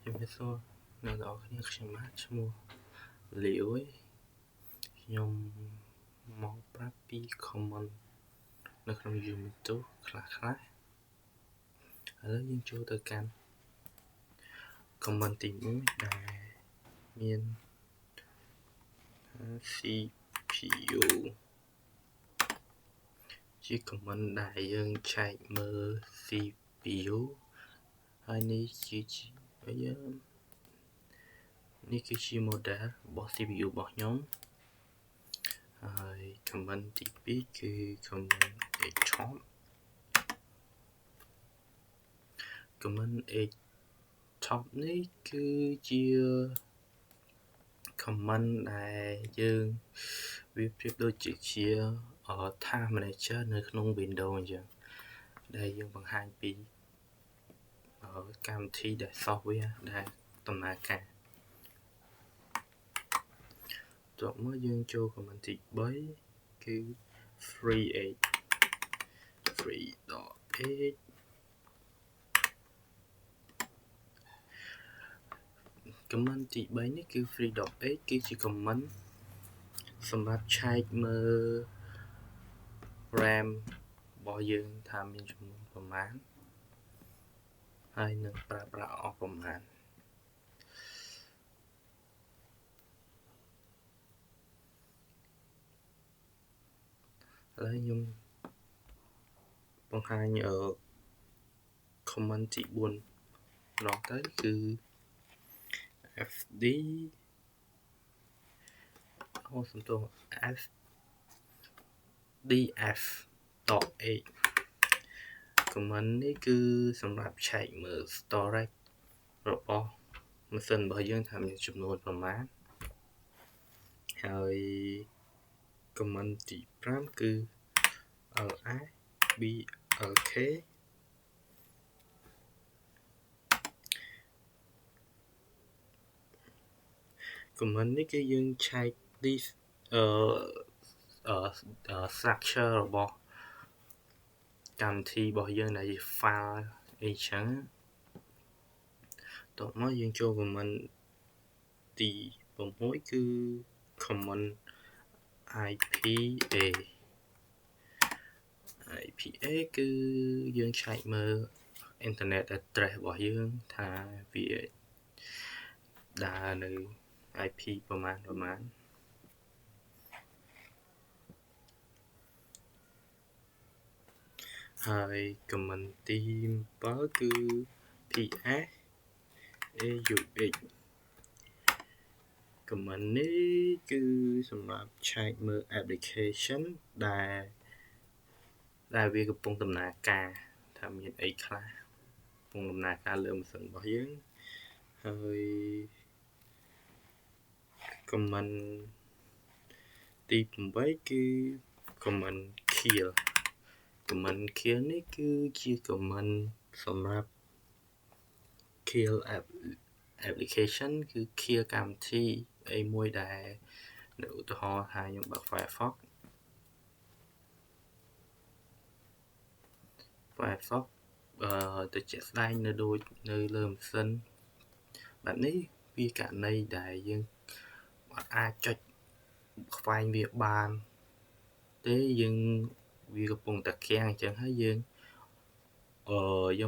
ជំរាបសួរអ្នកទាំងអស់គ្នាខ្ញុំបាទឈ្មោះលាវឯងខ្ញុំមកប្រាប់ពី comment នៅក្នុង YouTube ខ្លះឥឡូវយើងចូលទៅកាន់ comment ទី1ដែលមាន CPU ជា comment ដែលយើងឆែកមើល CPU ហើយនេះគឺជា model របស់ CPU របស់ខ្ញុំហើយ comment ទី2គឺ comment top comment top នេះគឺជា comment ដែលយើងវាប្រៀបដូចជា task manager នៅក្នុង Windows អញ្ចឹងដែលយើងបង្ហាញពីកម្មវិធីដែល software ដែលដំណើរការតោះមកយើងចូល comment ទី3គឺ free.8 comment ទី3នេះគឺ free.8 គឺជា comment សម្រាប់ឆែកមើល RAM របស់យើងថាមានចំនួនប្រមាណហើយនឹងប្រើប្រាស់អស់ប្រមាណឥឡូវខ្ញុំបង្ហាញcomment ទី4ម្ដងទៅគឺ FDF.8 comment នេះគឺសម្រាប់ឆែកមើល storage របស់ម៉ាស៊ីនរបស់យើងថាមានចំនួនប្រមាណហើយ comment ទី5គឺ LSBLK comment នេះគឺយើងឆែក disk structure របស់កម្មវិធីរបស់យើងដែលជា file អីចឹងតោះមកយើងចូល comment ទី6គឺ comment IPA គឺយើងឆែកមើល internet address របស់យើងថាវាដើរនៅ IP ប្រមាណហើយ comment ទី7គឺ PSAUX comment នេះគឺសម្រាប់ឆែកមើល application ដែលវាកំពុងដំណើរការថាមានអីខ្លះកំពុងដំណើរការលើម៉ាស៊ីនរបស់យើងហើយ comment ទី8គឺ comment kill នេះគឺជា comment សម្រាប់ kill application គឺ kill កម្មវិធីអីមួយដែលឧទាហរណ៍ថាខ្ញុំបើក Firefox ទៅជាក់ស្ដែងនៅលើម៉ាស៊ីនបែបនេះវាករណីដែលយើងអាចចុចខ្វែងវាបានទេវាកំពុងតែខាំងអញ្ចឹងហើយយើ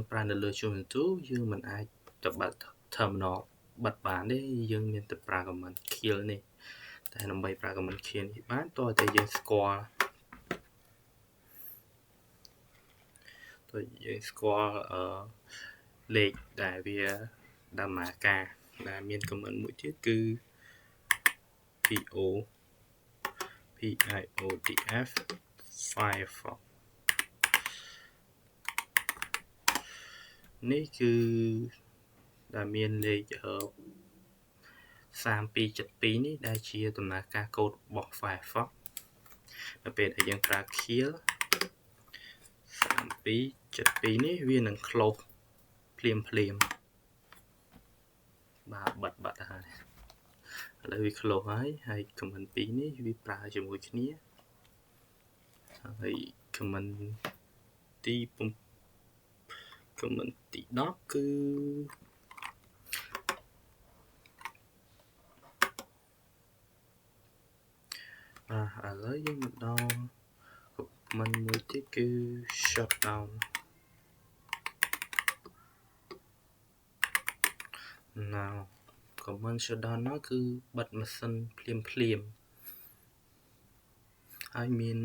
ងប្រើនៅលើ Ubuntu យើងមិនអាចទៅបើក terminal បិទបានទេយើងមានតែប្រើ command kill នេះតែដើម្បីប្រើ command kill នេះបានតើតែយើងស្គាល់លេខដែលវាដំណើរការដែលមាន comment មួយទៀតគឺ PIOTF Firefox នេះគឺដែលមានលេខ3272នេះដែលជាដំណើរការកូដរបស់ Firefox នៅពេលដែលយើងប្រើ kill 3272នេះវានឹង close ភ្លាមបាទបិទទៅហើយឥឡូវវា close ហើយ comment 2នេះវាប្រើជាមួយគ្នាហើយ comment ទី10គឺ ឥឡូវយើងមកដល់ command មួយទៀតគឺ shutdown now command shutdown នោះគឺបិទម៉ាស៊ីនភ្លាមហើយមាន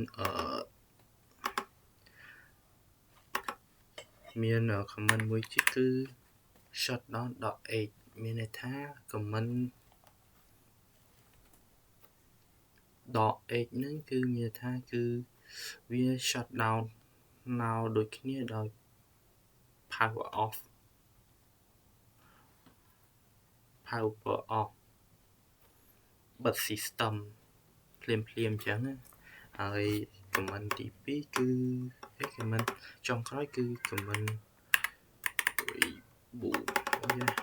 command មួយទៀតគឺ shutdown.h មានន័យថា command .h ហ្នឹងគឺមានន័យថាគឺវា shutdown now ដូចគ្នាដោយ power off បិទ system ភ្លាមអញ្ចឹងណាហើយ command ទី2គឺ command ចុងក្រោយគឺ command reboot command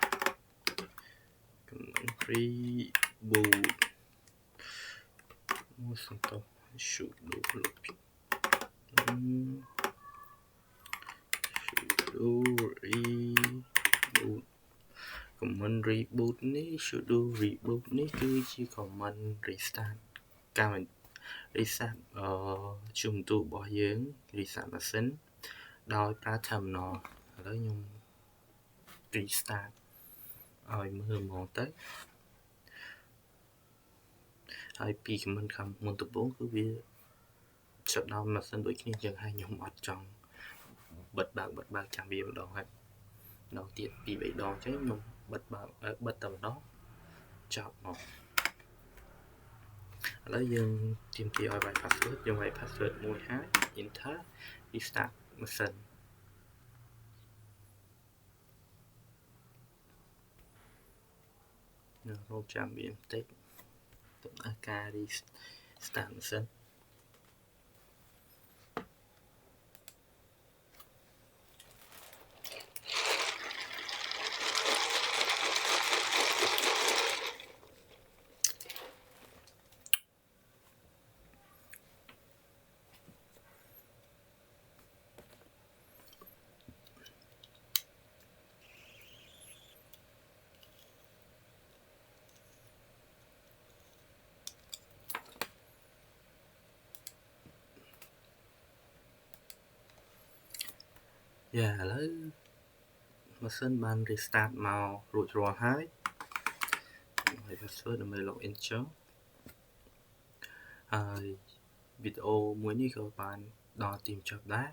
reboot មួយសំទោស sudo reboot command reboot នេះ sudo reboot នេះគឺជា command restart ការ reset ជំទូរបស់យើង reset ម៉ាស៊ីនដោយប្រើ terminal ឥឡូវខ្ញុំ restart ឲ្យមើលហ្មងទៅហើយពី command ខាងមុនដំបូងគឺវា shutdown ម៉ាស៊ីនដូចគ្នាអញ្ចឹងហើយខ្ញុំអត់ចង់បិទបើកចាំវាម្ដងហើយម្ដងទៀត2 3ដងអញ្ចឹងខ្ញុំបិទតែម្ដងចប់មកឥឡូវយើងទាមទារឲ្យវាយ password យើងវាយ password មួយហើយ enter restart ម៉ាស៊ីននឹងរងចាំវាបន្តិចដំណើរការ restart ម៉ាស៊ីនឥឡូវម៉ាស៊ីនបាន restart មករួចរាល់ហើយហើយ password ដើម្បី login ចុះហើយវីដេអូមួយនេះក៏បានដល់ទីបញ្ចប់ដែរ